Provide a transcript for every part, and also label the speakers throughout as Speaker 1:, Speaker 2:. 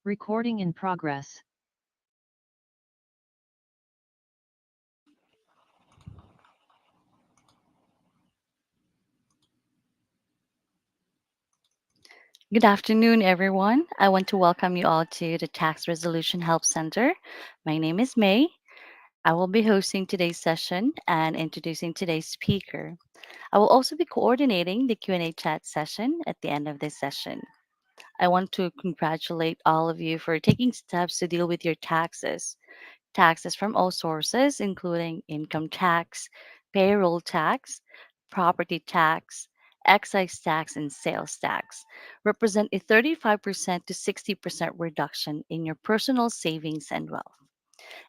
Speaker 1: Recording in progress.
Speaker 2: Good afternoon, everyone. I want to welcome you all to the Tax Resolution Help Center. My name is May. I will be hosting today's session and introducing today's speaker. I will also be coordinating the Q&A chat session at the end of this session. I want to congratulate all of you for taking steps to deal with your taxes. Taxes from all sources, including income tax, payroll tax, property tax, excise tax, and sales tax, represent a 35% to 60% reduction in your personal savings and wealth.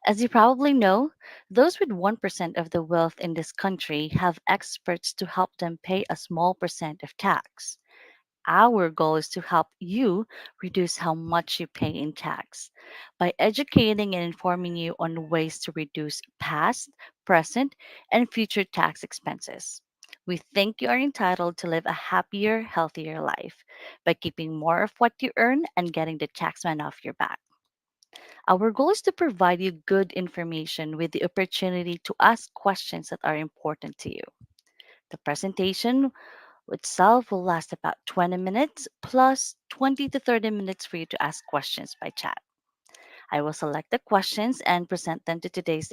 Speaker 2: As you probably know, those with 1% of the wealth in this country have experts to help them pay a small percent of tax. Our goal is to help you reduce how much you pay in tax by educating and informing you on ways to reduce past, present, and future tax expenses. We think you are entitled to live a happier, healthier life by keeping more of what you earn and getting the taxman off your back. Our goal is to provide you good information with the opportunity to ask questions that are important to you. The presentation itself will last about 20 minutes plus 20 to 30 minutes for you to ask questions by chat. I will select the questions and present them to today's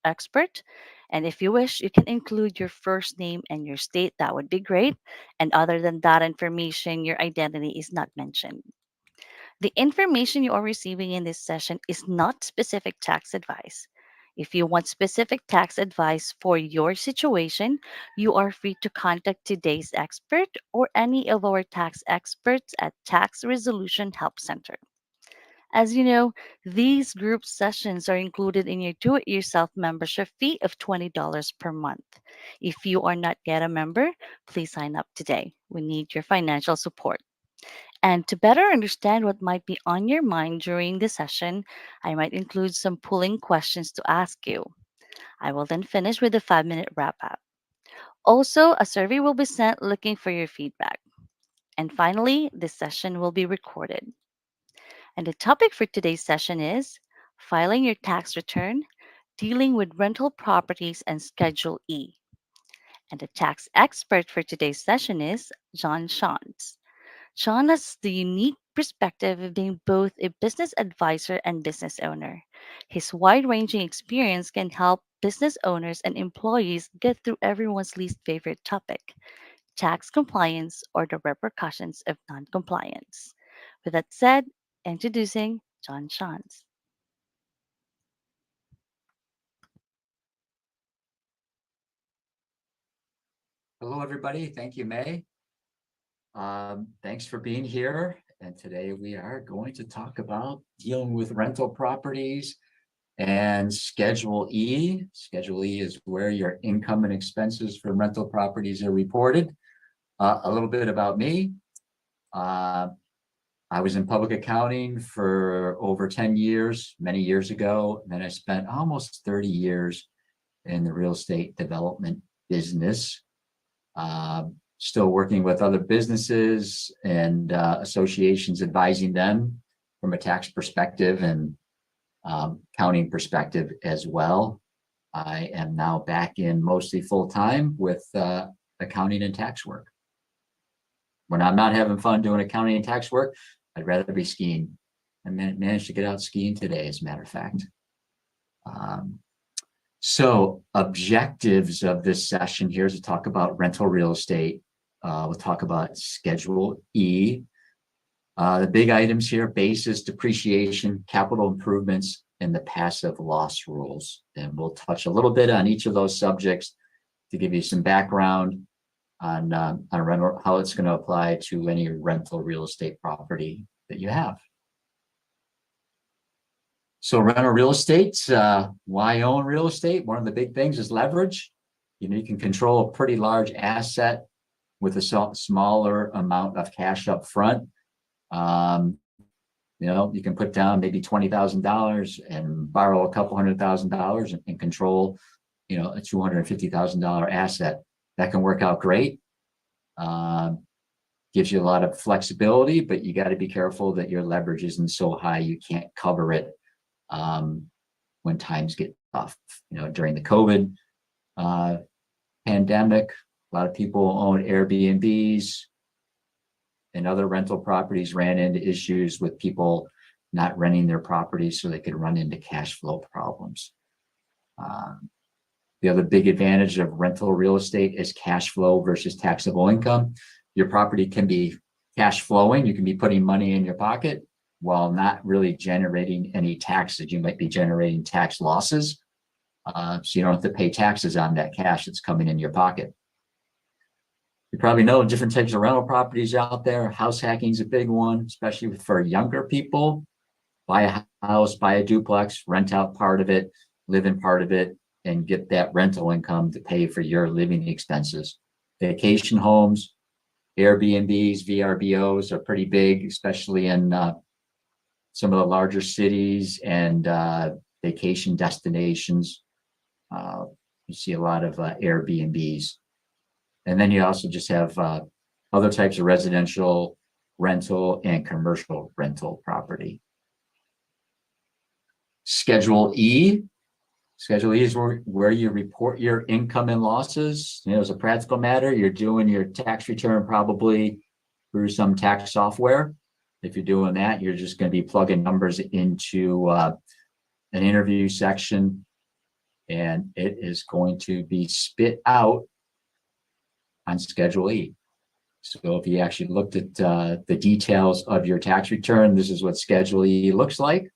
Speaker 2: expert. And if you wish, you can include your first name and your state. That would be great. And other than that information, your identity is not mentioned. The information you are receiving in this session is not specific tax advice. If you want specific tax advice for your situation, you are free to contact today's expert or any of our tax experts at Tax Resolution Help Center. As you know, these group sessions are included in your do it yourself membership fee of $20 per month. If you are not yet a member, please sign up today. We need your financial support. And to better understand what might be on your mind during the session, I might include some polling questions to ask you. I will then finish with a 5-minute wrap up. Also, a survey will be sent looking for your feedback. And finally, this session will be recorded. And the topic for today's session is filing your tax return, dealing with rental properties, and Schedule E. And the tax expert for today's session is John Shantz. Sean has the unique perspective of being both a business advisor and business owner. His wide ranging experience can help business owners and employees get through everyone's least favorite topic tax compliance or the repercussions of non-compliance. With that said, introducing John Shantz.
Speaker 3: Hello, everybody. Thank you, May. Thanks for being here. And today we are going to talk about dealing with rental properties and Schedule E. Schedule E is where your income and expenses for rental properties are reported. A little bit about me. Uh, I was in public accounting for over 10 years, many years ago. And then I spent almost 30 years in the real estate development business. Still working with other businesses and associations, advising them from a tax perspective and accounting perspective as well. I am now back in mostly full time with accounting and tax work. When I'm not having fun doing accounting and tax work, I'd rather be skiing. I managed to get out skiing today, as a matter of fact. So objectives of this session here is to talk about rental real estate. We'll talk about Schedule E. The big items here, basis, depreciation, capital improvements, and the passive loss rules. And we'll touch a little bit on each of those subjects to give you some background on rental, how it's going to apply to any rental real estate property that you have. So rental real estate, why own real estate? One of the big things is leverage. You can control a pretty large asset with a smaller amount of cash up front. You can put down maybe $20,000 and borrow a couple $100,000 and control, a $250,000 asset. That can work out great. gives you a lot of flexibility, but you got to be careful that your leverage isn't so high you can't cover it when times get tough. During the COVID pandemic, a lot of people owned Airbnbs and other rental properties, ran into issues with people not renting their properties, so they could run into cash flow problems. The other big advantage of rental real estate is cash flow versus taxable income. Your property can be cash flowing. You can be putting money in your pocket while not really generating any taxes. You might be generating tax losses. So you don't have to pay taxes on that cash that's coming in your pocket. You probably know different types of rental properties out there. House hacking is a big one, especially for younger people. Buy a house, buy a duplex, rent out part of it, live in part of it, and get that rental income to pay for your living expenses. Vacation homes, Airbnbs, VRBOs are pretty big, especially in some of the larger cities and vacation destinations. You see a lot of Airbnbs. And then you also just have other types of residential rental and commercial rental property. Schedule E. Schedule E is where you report your income and losses. As a practical matter, you're doing your tax return probably through some tax software. If you're doing that, you're just going to be plugging numbers into an interview section, and it is going to be spit out on Schedule E. So if you actually looked at the details of your tax return, this is what Schedule E looks like.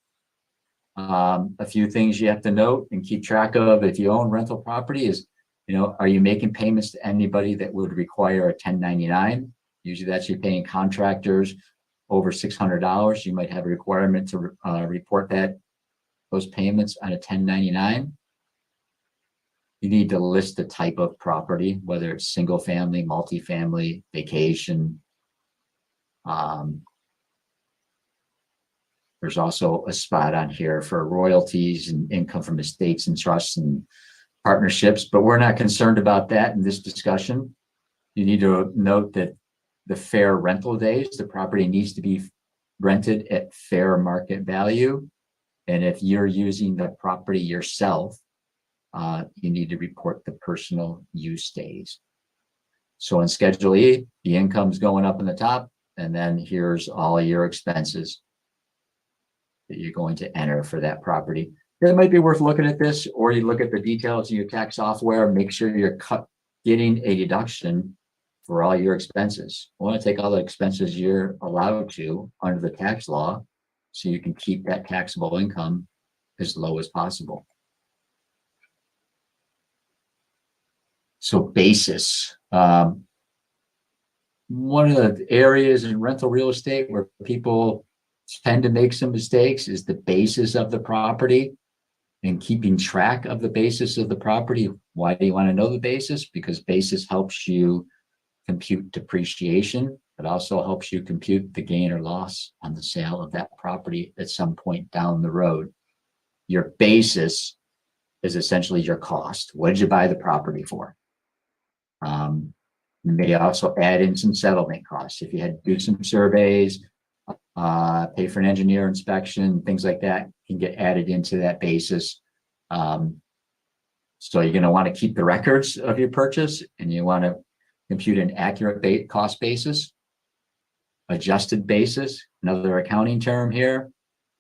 Speaker 3: A few things you have to note and keep track of if you own rental property is, are you making payments to anybody that would require a 1099? Usually that's you paying contractors over $600. You might have a requirement to report those payments on a 1099. You need to list the type of property, whether it's single family, multifamily, vacation. There's also a spot on here for royalties and income from estates and trusts and partnerships, but we're not concerned about that in this discussion. You need to note that the fair rental days, the property needs to be rented at fair market value. And if you're using the property yourself, you need to report the personal use days. So in Schedule E, the income's going up in the top, and then here's all your expenses that you're going to enter for that property. It might be worth looking at this, or you look at the details in your tax software, make sure you're getting a deduction for all your expenses. You want to take all the expenses you're allowed to under the tax law, so you can keep that taxable income as low as possible. So basis. One of the areas in rental real estate where people tend to make some mistakes is the basis of the property and keeping track of the basis of the property. Why do you want to know the basis? Because basis helps you compute depreciation. It also helps you compute the gain or loss on the sale of that property at some point down the road. Your basis is essentially your cost. What did you buy the property for? You may also add in some settlement costs. If you had to do some surveys, pay for an engineer inspection, things like that can get added into that basis. So you're going to want to keep the records of your purchase, and you want to compute an accurate cost basis. Adjusted basis, another accounting term here,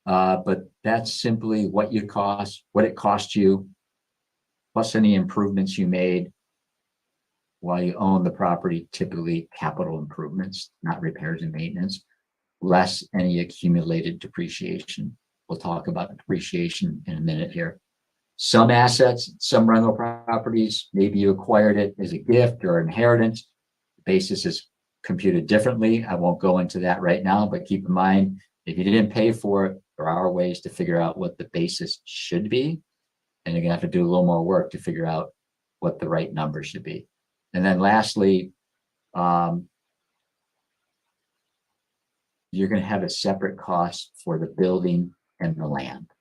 Speaker 3: but that's simply what it cost you, plus any improvements you made while you own the property, typically capital improvements, not repairs and maintenance, less any accumulated depreciation. We'll talk about depreciation in a minute here. Some assets, some rental properties, maybe you acquired it as a gift or inheritance. The basis is computed differently. I won't go into that right now, but keep in mind, if you didn't pay for it, there are ways to figure out what the basis should be. And you're gonna have to do a little more work to figure out what the right number should be. And then lastly, you're going to have a separate cost for the building and the land.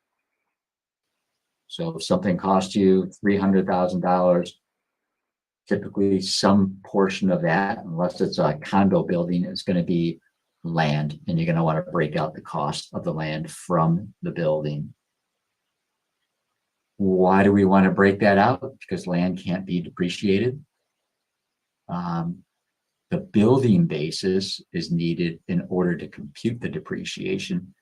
Speaker 3: So if something cost you $300,000, typically some portion of that, unless it's a condo building, is going to be land, and you're going to want to break out the cost of the land from the building. Why do we want to break that out? Because land can't be depreciated. The building basis is needed in order to compute the depreciation.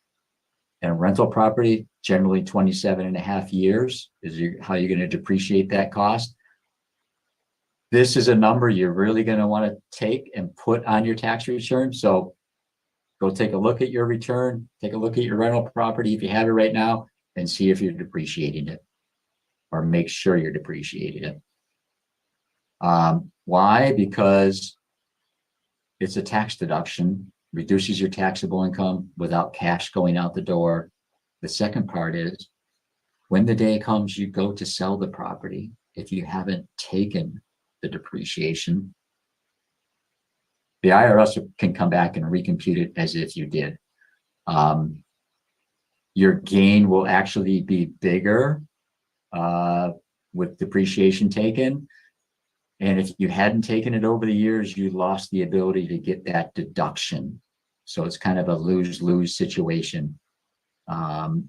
Speaker 3: And a rental property, generally 27.5 years is how you're going to depreciate that cost. This is a number you're really going to want to take and put on your tax return. So go take a look at your return, take a look at your rental property if you have it right now, and see if you're depreciating it, or make sure you're depreciating it. Why? Because it's a tax deduction, reduces your taxable income without cash going out the door. The second part is, when the day comes you go to sell the property, if you haven't taken the depreciation, the IRS can come back and recompute it as if you did. Your gain will actually be bigger with depreciation taken. And if you hadn't taken it over the years, you lost the ability to get that deduction. So it's kind of a lose-lose situation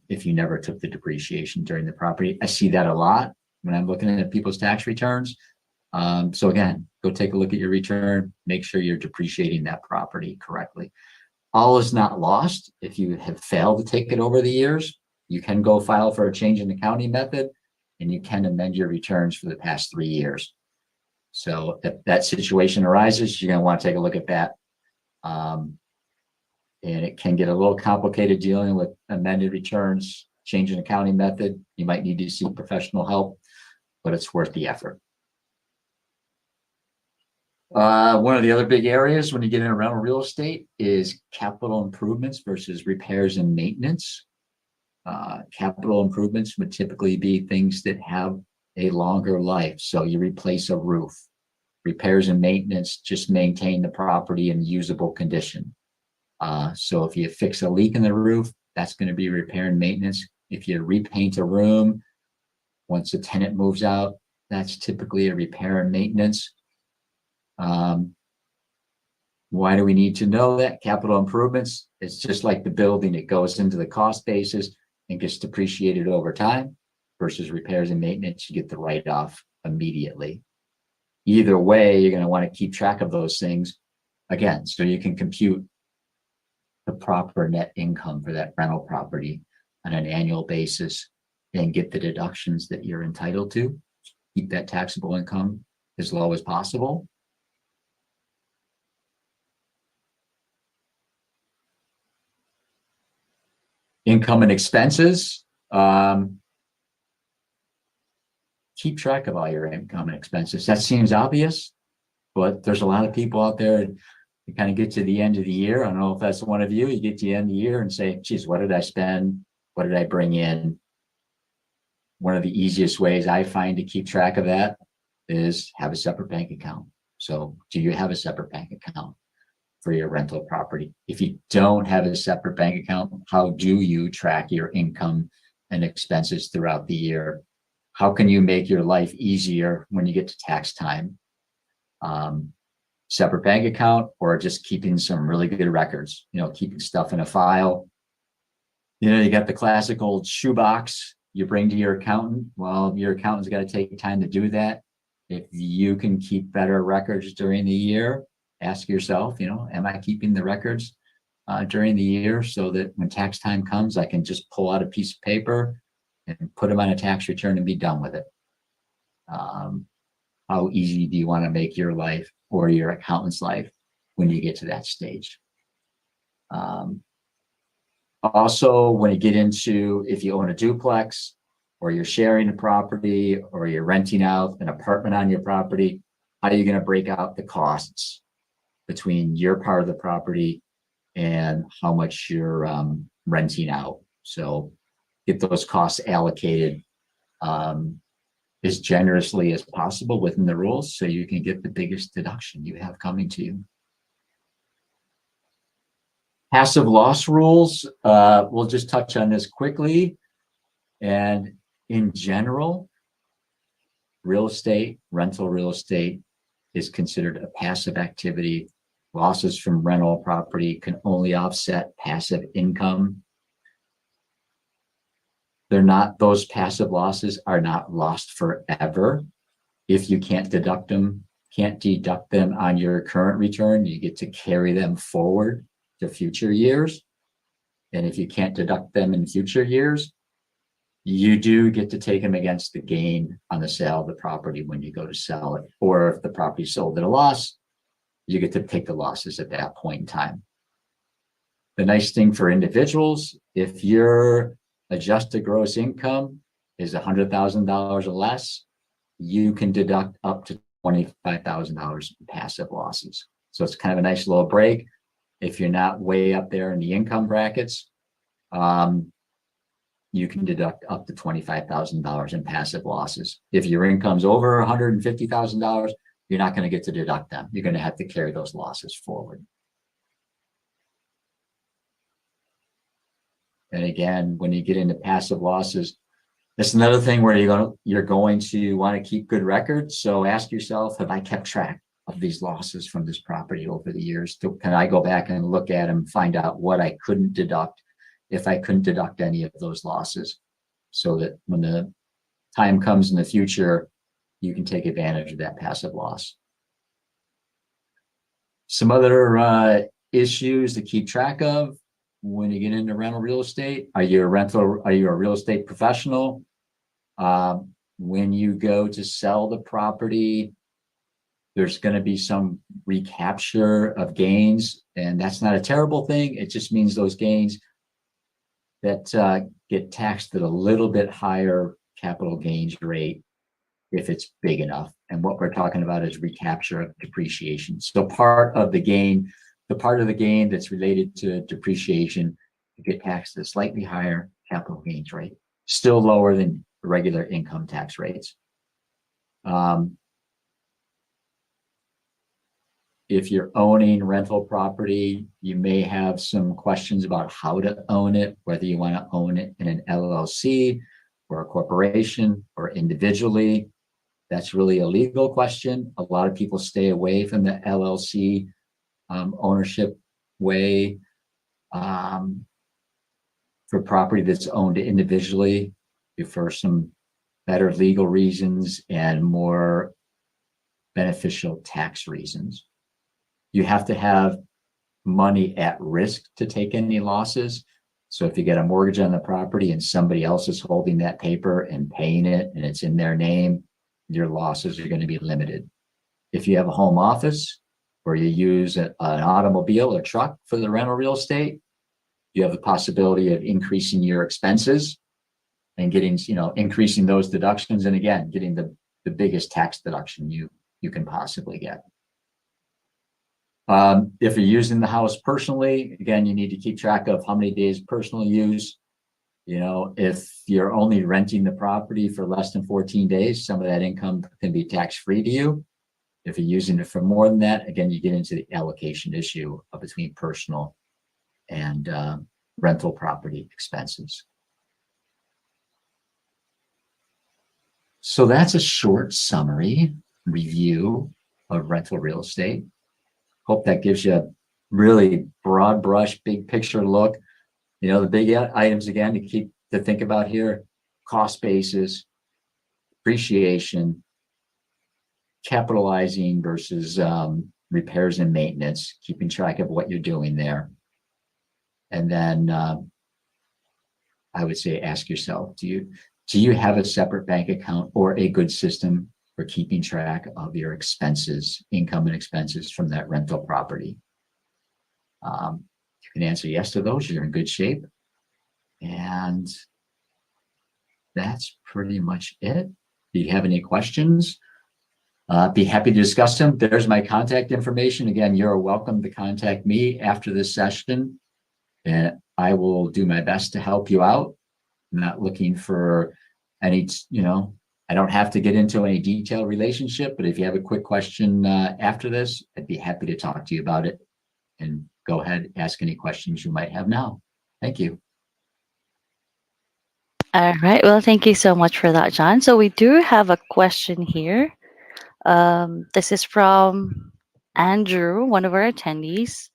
Speaker 3: if you never took the depreciation during the property. I see that a lot when I'm looking at people's tax returns. So again, go take a look at your return, make sure you're depreciating that property correctly. All is not lost. If you have failed to take it over the years, you can go file for a change in accounting method, and you can amend your returns for the past 3 years. So if that situation arises, you're going to want to take a look at that. And it can get a little complicated dealing with amended returns, change in accounting method. You might need to seek professional help, but it's worth the effort. One of the other big areas when you get into rental real estate is capital improvements versus repairs and maintenance. Capital improvements would typically be things that have a longer life. So you replace a roof. Repairs and maintenance just maintain the property in usable condition. So if you fix a leak in the roof, that's going to be repair and maintenance. If you repaint a room, once a tenant moves out, that's typically a repair and maintenance. Why do we need to know that? Capital improvements, it's just like the building. It goes into the cost basis and gets depreciated over time, versus repairs and maintenance, you get the write-off immediately. Either way, you're going to want to keep track of those things, again, so you can compute the proper net income for that rental property on an annual basis and get the deductions that you're entitled to. Keep that taxable income as low as possible. Income and expenses. Keep track of all your income and expenses. That seems obvious, but there's a lot of people out there you kind of get to the end of the year. I don't know if that's one of you. You get to the end of the year and say, geez, what did I spend? What did I bring in? One of the easiest ways I find to keep track of that is have a separate bank account. So do you have a separate bank account for your rental property? If you don't have a separate bank account, how do you track your income and expenses throughout the year? How can you make your life easier when you get to tax time? Separate bank account, or just keeping some really good records, keeping stuff in a file. You got the classic old shoebox you bring to your accountant. Well, your accountant's got to take time to do that. If you can keep better records during the year, ask yourself, am I keeping the records during the year so that when tax time comes, I can just pull out a piece of paper and put them on a tax return and be done with it? How easy do you want to make your life or your accountant's life when you get to that stage? Also, when you get into, if you own a duplex or you're sharing a property or you're renting out an apartment on your property, how are you going to break out the costs between your part of the property and how much you're renting out? So get those costs allocated as generously as possible within the rules so you can get the biggest deduction you have coming to you. Passive loss rules, we'll just touch on this quickly. And in general, real estate, rental real estate is considered a passive activity. Losses from rental property can only offset passive income. Those passive losses are not lost forever. If you can't deduct them on your current return, you get to carry them forward to future years. And if you can't deduct them in future years, you do get to take them against the gain on the sale of the property when you go to sell it. Or if the property sold at a loss, you get to take the losses at that point in time. The nice thing for individuals, if your adjusted gross income is $100,000 or less, you can deduct up to $25,000 in passive losses. So it's kind of a nice little break. If you're not way up there in the income brackets, you can deduct up to $25,000 in passive losses. If your income's over $150,000, you're not going to get to deduct them. You're going to have to carry those losses forward. And again, when you get into passive losses, that's another thing where you're going to want to keep good records. So ask yourself, have I kept track of these losses from this property over the years? Can I go back and look at them, find out what I couldn't deduct if I couldn't deduct any of those losses, so that when the time comes in the future, you can take advantage of that passive loss. Some other issues to keep track of when you get into rental real estate. Are you a real estate professional? When you go to sell the property, there's going to be some recapture of gains, and that's not a terrible thing. It just means those gains that get taxed at a little bit higher capital gains rate if it's big enough. And what we're talking about is recapture of depreciation. So part of the gain that's related to depreciation, you get taxed at a slightly higher capital gains rate, still lower than regular income tax rates. If you're owning rental property, you may have some questions about how to own it, whether you want to own it in an LLC or a corporation or individually. That's really a legal question. A lot of people stay away from the LLC ownership way for property that's owned individually for some better legal reasons and more beneficial tax reasons. You have to have money at risk to take any losses. So if you get a mortgage on the property and somebody else is holding that paper and paying it and it's in their name, your losses are going to be limited. If you have a home office or you use an automobile or truck for the rental real estate, you have the possibility of increasing your expenses and getting, increasing those deductions. And again, getting the biggest tax deduction you can possibly get. If you're using the house personally, again, you need to keep track of how many days personal use. If you're only renting the property for less than 14 days, some of that income can be tax-free to you. If you're using it for more than that, again, you get into the allocation issue between personal and rental property expenses. So that's a short summary review of rental real estate. Hope that gives you a really broad brush, big picture look. The big items again to think about here: cost basis, depreciation, capitalizing versus repairs and maintenance, keeping track of what you're doing there. And then I would say ask yourself, do you have a separate bank account or a good system for keeping track of your expenses, income and expenses from that rental property? You can answer yes to those, you're in good shape. And that's pretty much it. If you have any questions, be happy to discuss them. There's my contact information. Again, you're welcome to contact me after this session, and I will do my best to help you out. I'm not looking for any, I don't have to get into any detailed relationship, but if you have a quick question after this, I'd be happy to talk to you about it. And go ahead, ask any questions you might have now. Thank you.
Speaker 2: All right. Well, thank you so much for that, John. So we do have a question here. This is from Andrew, one of our attendees.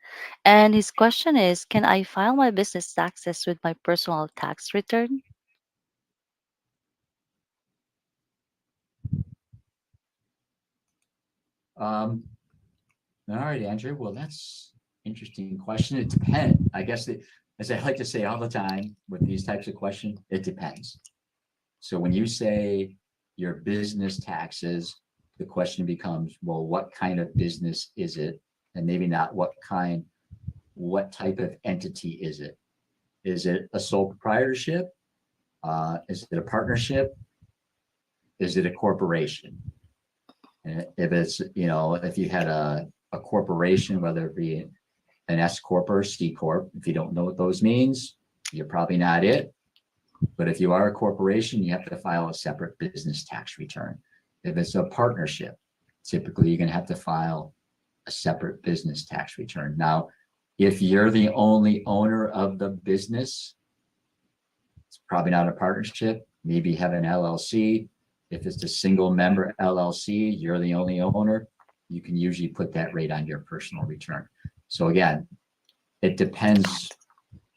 Speaker 2: And his question is, can I file my business taxes with my personal tax return?
Speaker 3: Um, all right, Andrew. Well, that's interesting question. It depends. I guess as I like to say all the time with these types of questions, it depends. So when you say your business taxes, the question becomes, well, what kind of business is it? And maybe not what type of entity is it? Is it a sole proprietorship? Is it a partnership? Is it a corporation? And if it's, if you had a corporation, whether it be an S corp or a C corp, if you don't know what those means, you're probably not it. But if you are a corporation, you have to file a separate business tax return. If it's a partnership, typically you're going to have to file a separate business tax return. Now, if you're the only owner of the business, it's probably not a partnership. Maybe have an LLC. If it's a single member LLC, you're the only owner, you can usually put that rate on your personal return. So again, it depends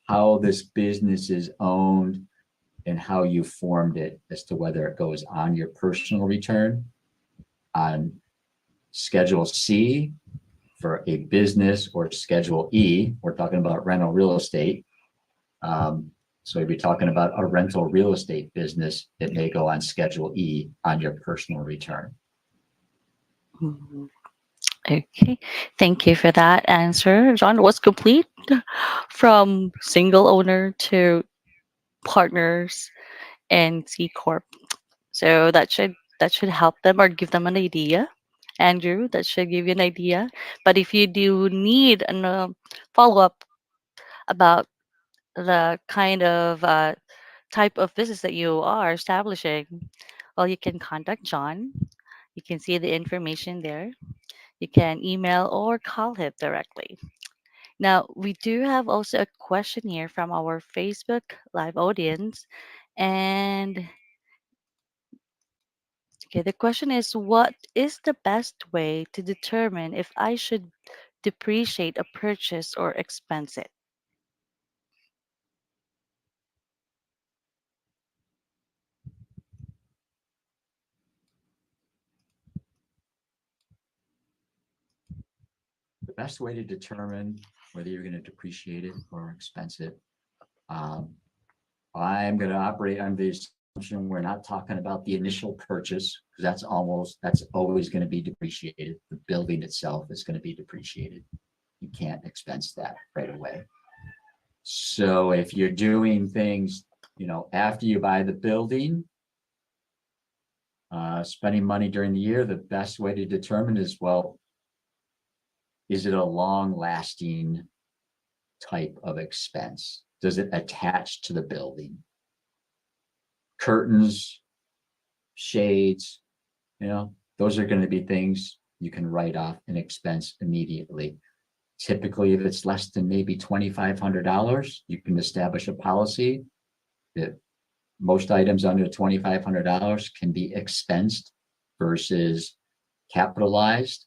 Speaker 3: how this business is owned and how you formed it as to whether it goes on your personal return, on Schedule C for a business, or Schedule E. We're talking about rental real estate. So if you're talking about a rental real estate business, it may go on Schedule E on your personal return.
Speaker 2: Mhm. Okay, thank you for that answer. John was complete from single owner to partners and C corp. So that should help them or give them an idea. Andrew, that should give you an idea. But if you do need a follow up about the kind of type of business that you are establishing, well, you can contact John. You can see the information there. You can email or call him directly. Now, we do have also a question here from our Facebook live audience. And okay, the question is, what is the best way to determine if I should depreciate a purchase or expense it?
Speaker 3: The best way to determine whether you're going to depreciate it or expense it, I'm going to operate on the assumption we're not talking about the initial purchase, because that's always going to be depreciated. The building itself is going to be depreciated. You can't expense that right away. So if you're doing things, after you buy the building, spending money during the year, the best way to determine is, well, is it a long lasting type of expense? Does it attach to the building? Curtains, shades, those are going to be things you can write off an expense immediately. Typically, if it's less than maybe $2,500, you can establish a policy that most items under $2,500 can be expensed versus capitalized.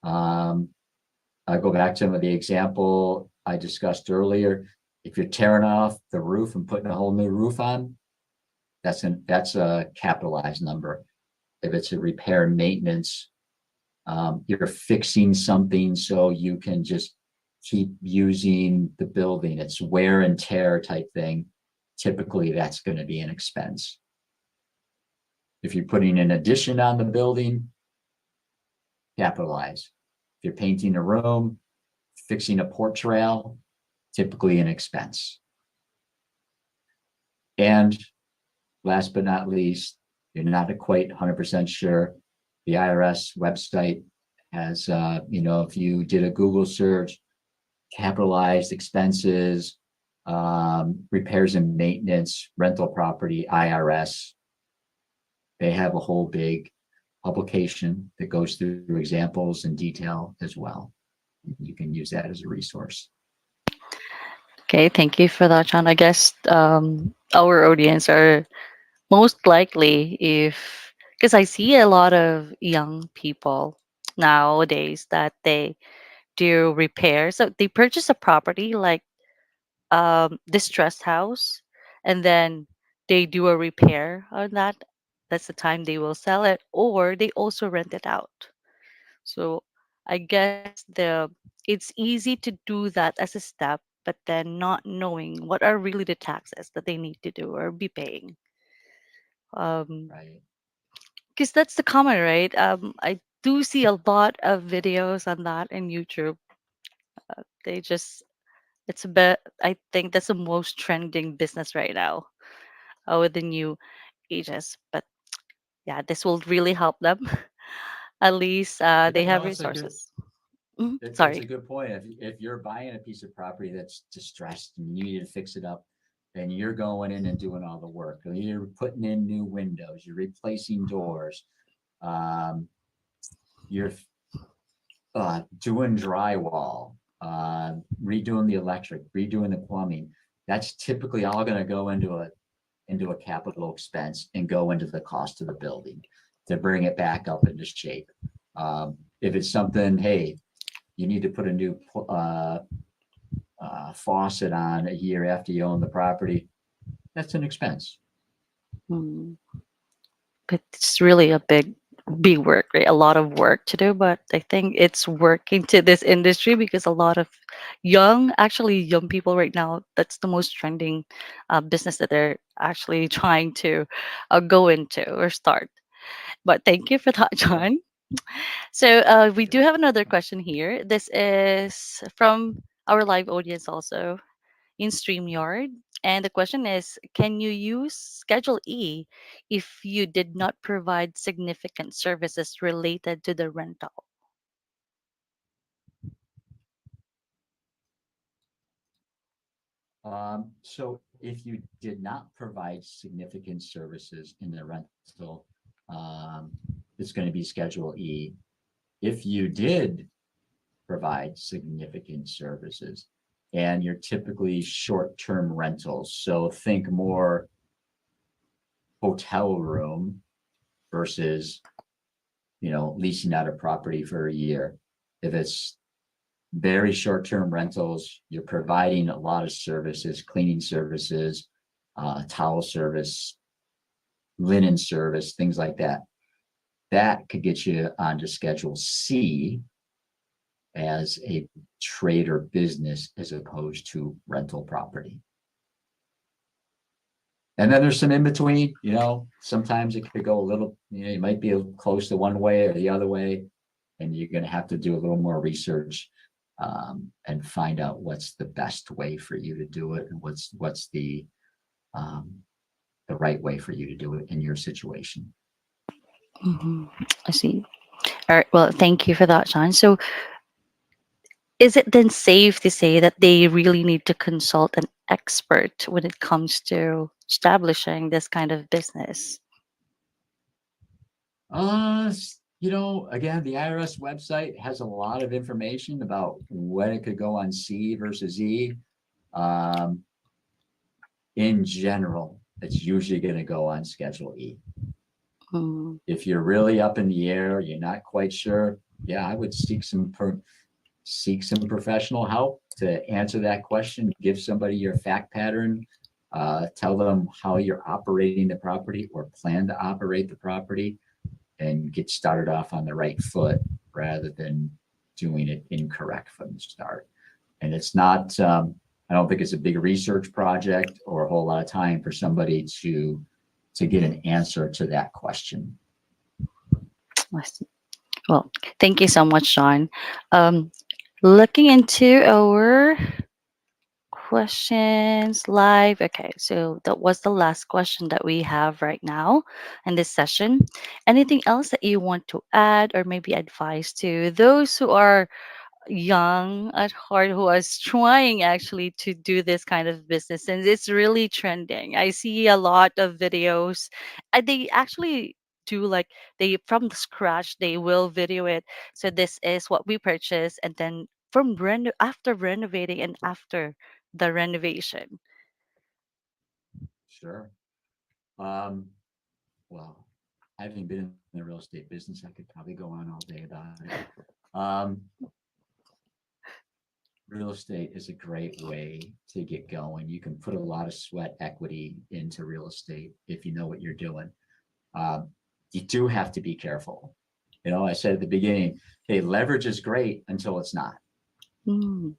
Speaker 3: I'll go back to the example I discussed earlier. If you're tearing off the roof and putting a whole new roof on, that's a capitalized number. If it's a repair and maintenance, you're fixing something so you can just keep using the building. It's wear and tear type thing. Typically, that's going to be an expense. If you're putting an addition on the building, capitalize. If you're painting a room, fixing a porch rail, typically an expense. And last but not least, you're not quite 100% sure, the IRS website has, if you did a Google search, capitalized expenses, repairs and maintenance, rental property, IRS, they have a whole big publication that goes through examples in detail as well. You can use that as a resource.
Speaker 2: Okay, thank you for that, John. I guess our audience are most likely, if Because I see a lot of young people nowadays that they do repair. So they purchase a property like distressed house, and then they do a repair on that. That's the time they will sell it, or they also rent it out. So I guess it's easy to do that as a step, but then not knowing what are really the taxes that they need to do or be paying. Um,
Speaker 3: Right.
Speaker 2: because that's the common, right? I do see a lot of videos on that in YouTube. They just it's a bit. I think that's the most trending business right now with the new ages. But yeah, this will really help them. At least
Speaker 3: Yeah,
Speaker 2: they have
Speaker 3: no,
Speaker 2: resources.
Speaker 3: it's a
Speaker 2: Sorry.
Speaker 3: good point. If you're buying a piece of property that's distressed and you need to fix it up, then you're going in and doing all the work. You're putting in new windows, you're replacing doors, um, you're doing drywall, redoing the electric, redoing the plumbing. That's typically all going to go into a capital expense and go into the cost of the building to bring it back up into shape. If it's something, hey, you need to put a new faucet on a year after you own the property, that's an expense.
Speaker 2: Mm. But it's really a big work, right? A lot of work to do, but I think it's working to this industry because a lot of actually young people right now, that's the most trending business that they're actually trying to go into or start. But thank you for that,
Speaker 3: Sure,
Speaker 2: John. So we do
Speaker 3: sure.
Speaker 2: have another question here. This is from our live audience also in StreamYard. And the question is, can you use Schedule E if you did not provide significant services related to the rental?
Speaker 3: So if you did not provide significant services in the rental, um, it's going to be Schedule E. If you did provide significant services, and you're typically short-term rentals, so think more hotel room versus, leasing out a property for a year. If it's very short-term rentals, you're providing a lot of services, cleaning services, towel service, linen service, things like that. That could get you onto Schedule C as a trade or business as opposed to rental property. And then there's some in between, sometimes it could go a little, you might be close to one way or the other way, and you're going to have to do a little more research, and find out what's the best way for you to do it and what's um, the right way for you to do it in your situation.
Speaker 2: Hmm. I see. All right. Well, thank you for that, John. So, is it then safe to say that they really need to consult an expert when it comes to establishing this kind of business?
Speaker 3: Again, the IRS website has a lot of information about when it could go on C versus E. Um, in general, it's usually going to go on Schedule E.
Speaker 2: Mm.
Speaker 3: If you're really up in the air, you're not quite sure, yeah, I would seek some professional help to answer that question. Give somebody your fact pattern, tell them how you're operating the property or plan to operate the property, and get started off on the right foot rather than doing it incorrect from the start. And it's not, I don't think it's a big research project or a whole lot of time for somebody to get an answer to that question.
Speaker 2: I see. Well, thank you so much, John. Um, Looking into our questions live. Okay, so that was the last question that we have right now in this session. Anything else that you want to add or maybe advise to those who are young at heart who is trying actually to do this kind of business, and it's really trending? I see a lot of videos. They actually do like they from the scratch they will video it. So this is what we purchased, and then after renovating and after the renovation.
Speaker 3: Sure. Um, well, having been in the real estate business, I could probably go on all day about it. Um, Real estate is a great way to get going. You can put a lot of sweat equity into real estate if you know what you're doing. Um, you do have to be careful. I said at the beginning, hey, leverage is great until it's not.
Speaker 2: Mm.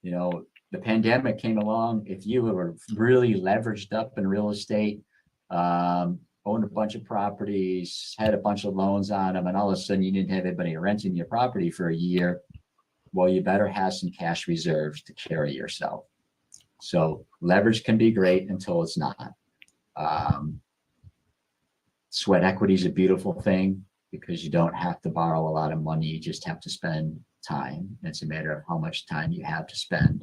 Speaker 3: The pandemic came along. If you were really leveraged up in real estate, owned a bunch of properties, had a bunch of loans on them, and all of a sudden you didn't have anybody renting your property for a year, well, you better have some cash reserves to carry yourself. So leverage can be great until it's not. Sweat equity is a beautiful thing because you don't have to borrow a lot of money. You just have to spend time. It's a matter of how much time you have to spend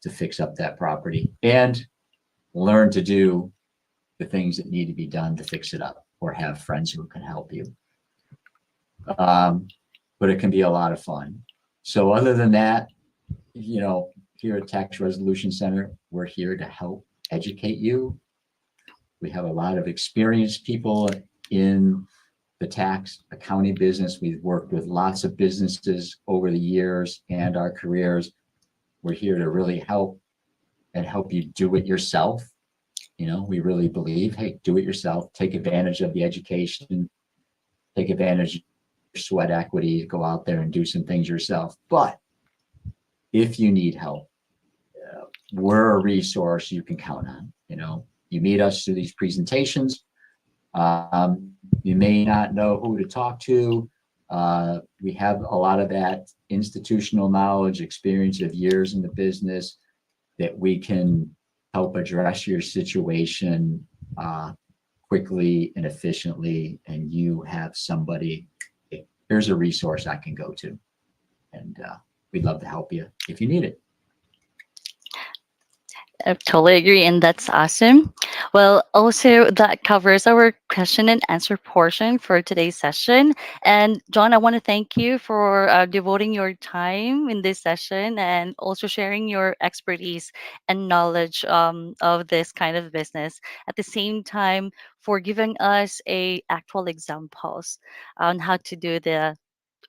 Speaker 3: to fix up that property and learn to do the things that need to be done to fix it up, or have friends who can help you. But it can be a lot of fun. So other than that, here at Tax Resolution Center, we're here to help educate you. We have a lot of experienced people in the tax accounting business. We've worked with lots of businesses over the years and our careers. We're here to really help you do it yourself. We really believe, hey, do it yourself, take advantage of the education, take advantage of your sweat equity, go out there and do some things yourself. But if you need help, we're a resource you can count on. You meet us through these presentations. You may not know who to talk to. We have a lot of that institutional knowledge, experience of years in the business that we can help address your situation quickly and efficiently. And you have somebody, here's a resource I can go to. And we'd love to help you if you need it.
Speaker 2: I totally agree, and that's awesome. Well, also that covers our question and answer portion for today's session. And John, I want to thank you for devoting your time in this session and also sharing your expertise and knowledge of this kind of business. At the same time, for giving us a actual examples on how to do the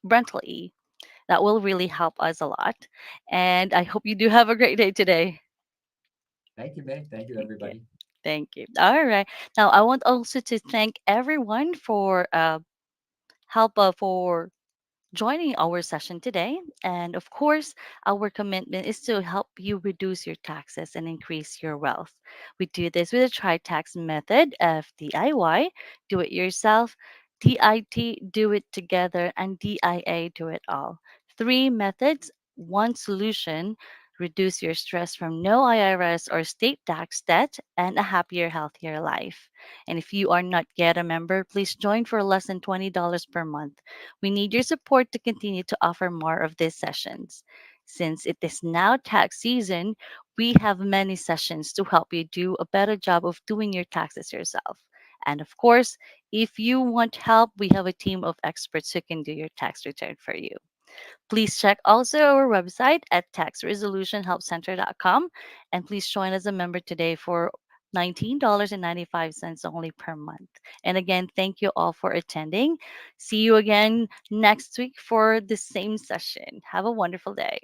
Speaker 2: rental e. That will really help us a lot. And I hope you do have a great day today.
Speaker 3: Thank you, May. Thank you,
Speaker 2: Okay.
Speaker 3: everybody.
Speaker 2: Thank you. All right. Now, I want also to thank everyone for help for joining our session today. And of course, our commitment is to help you reduce your taxes and increase your wealth. We do this with a TriTax method of DIY, do it yourself, DIT, do it together, and DIA, do it all. Three methods, one solution. Reduce your stress from no IRS or state tax debt and a happier, healthier life. And if you are not yet a member, please join for less than $20 per month. We need your support to continue to offer more of these sessions. Since it is now tax season, we have many sessions to help you do a better job of doing your taxes yourself. And of course, if you want help, we have a team of experts who can do your tax return for you. Please check also our website at taxresolutionhelpcenter.com, and please join as a member today for $19.95 only per month. And again, thank you all for attending. See you again next week for the same session. Have a wonderful day.